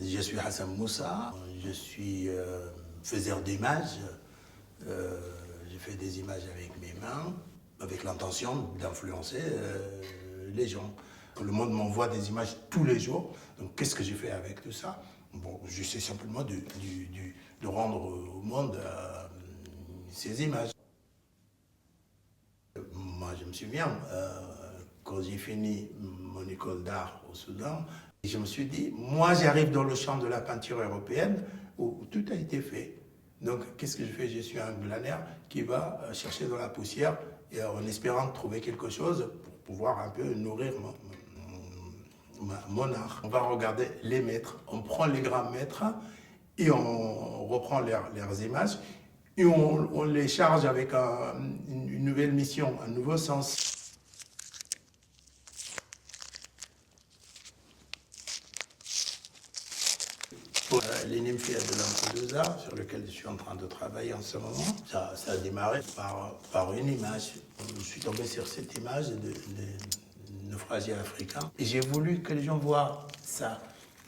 Je suis Hassan Moussa, je suis faiseur d'images. Je fais des images avec mes mains, avec l'intention d'influencer les gens. Le monde m'envoie des images tous les jours, donc qu'est-ce que j'ai fait avec tout ça? Bon, j'essaie simplement de rendre au monde ces images. Moi, je me souviens, quand j'ai fini mon école d'art au Soudan, je me suis dit, moi j'arrive dans le champ de la peinture européenne où tout a été fait. Donc qu'est-ce que je fais? Je suis un glanaire qui va chercher dans la poussière et en espérant trouver quelque chose pour pouvoir un peu nourrir mon art. On va regarder les maîtres, on prend les grands maîtres et on reprend leurs images et on les charge avec une nouvelle mission, un nouveau sens. Pour les nymphéas de Lampedusa, sur lequel je suis en train de travailler en ce moment, ça a démarré par une image. Je suis tombé sur cette image de naufragés africains et j'ai voulu que les gens voient ça.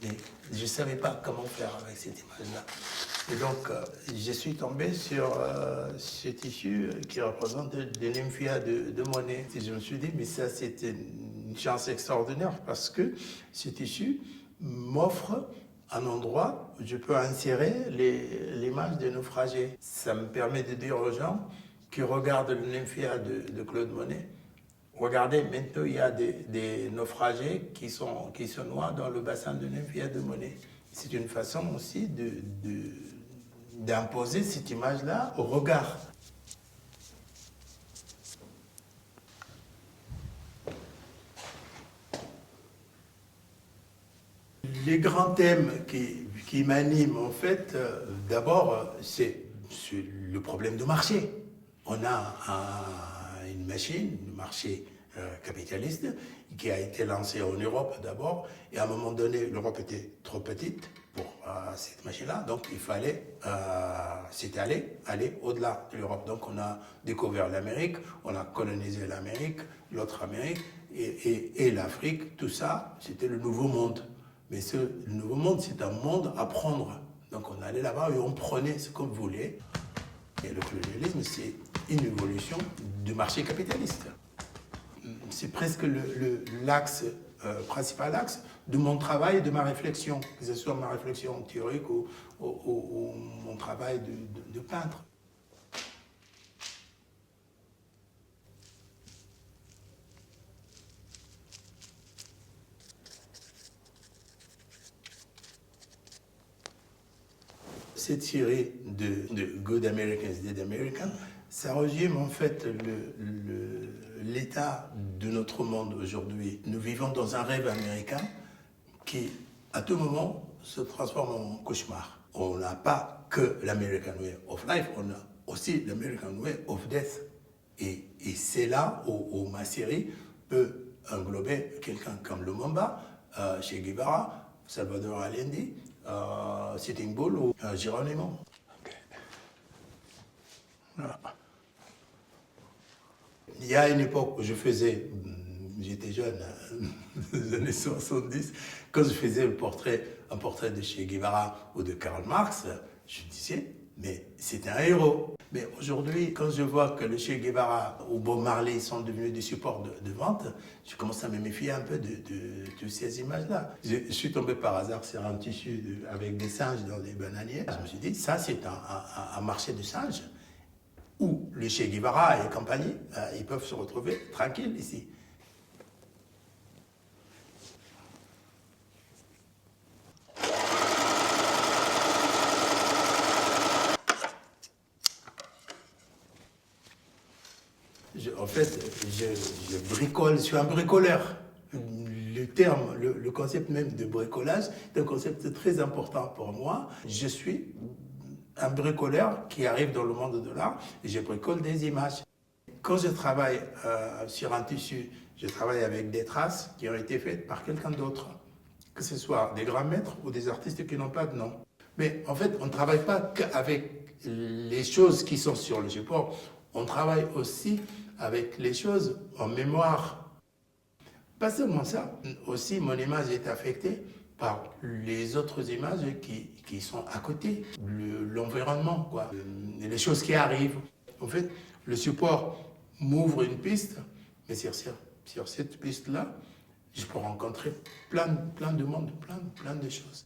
Mais je ne savais pas comment faire avec cette image-là. Et donc, je suis tombé sur ce tissu qui représente des nymphéas de Monet. Et je me suis dit, mais ça, c'était une chance extraordinaire parce que ce tissu m'offre un endroit où je peux insérer l'image des naufragés. Ça me permet de dire aux gens qui regardent le nymphéa de Claude Monet, regardez, maintenant il y a des naufragés qui se noient dans le bassin de nymphéa de Monet. C'est une façon aussi d'imposer cette image-là au regard. Les grands thèmes qui m'animent, en fait, d'abord, c'est le problème de marché. On a une machine, le marché capitaliste, qui a été lancé en Europe d'abord, et à un moment donné, l'Europe était trop petite pour cette machine-là, donc il fallait s'étaler, aller au-delà de l'Europe. Donc on a découvert l'Amérique, on a colonisé l'Amérique, l'autre Amérique, et l'Afrique, tout ça, c'était le nouveau monde. Mais le nouveau monde, c'est un monde à prendre. Donc on allait là-bas et on prenait ce qu'on voulait. Et le colonialisme, c'est une évolution du marché capitaliste. C'est presque l'axe, principal axe de mon travail et de ma réflexion, que ce soit ma réflexion théorique ou mon travail de peintre. Cette série de Good Americans, Dead Americans, ça résume en fait l'état de notre monde aujourd'hui. Nous vivons dans un rêve américain qui, à tout moment, se transforme en cauchemar. On n'a pas que l'American Way of Life, on a aussi l'American Way of Death. Et c'est là où ma série peut englober quelqu'un comme Lumumba, Che Guevara, Salvador Allende, Sitting Bull ou Geronimo. Okay. Voilà. Il y a une époque où j'étais jeune, dans les années 70, quand je faisais un portrait de Che Guevara ou de Karl Marx, je disais, mais c'est un héros. Mais aujourd'hui, quand je vois que le Che Guevara ou Bob Marley sont devenus des supports de vente, je commence à me méfier un peu de ces images-là. Je suis tombé par hasard sur un tissu avec des singes dans des bananiers. Je me suis dit, ça c'est un marché de singes où le Che Guevara et compagnie, ils peuvent se retrouver tranquilles ici. En fait, je bricole, je suis un bricoleur. Le concept même de bricolage est un concept très important pour moi. Je suis un bricoleur qui arrive dans le monde de l'art et je bricole des images. Quand je travaille sur un tissu, je travaille avec des traces qui ont été faites par quelqu'un d'autre, que ce soit des grands maîtres ou des artistes qui n'ont pas de nom. Mais en fait, on ne travaille pas qu'avec les choses qui sont sur le support, on travaille aussi avec les choses en mémoire. Pas seulement ça, aussi mon image est affectée par les autres images qui sont à côté, l'environnement, quoi, les choses qui arrivent. En fait, le support m'ouvre une piste, mais sur cette piste-là, je peux rencontrer plein de monde, plein de choses.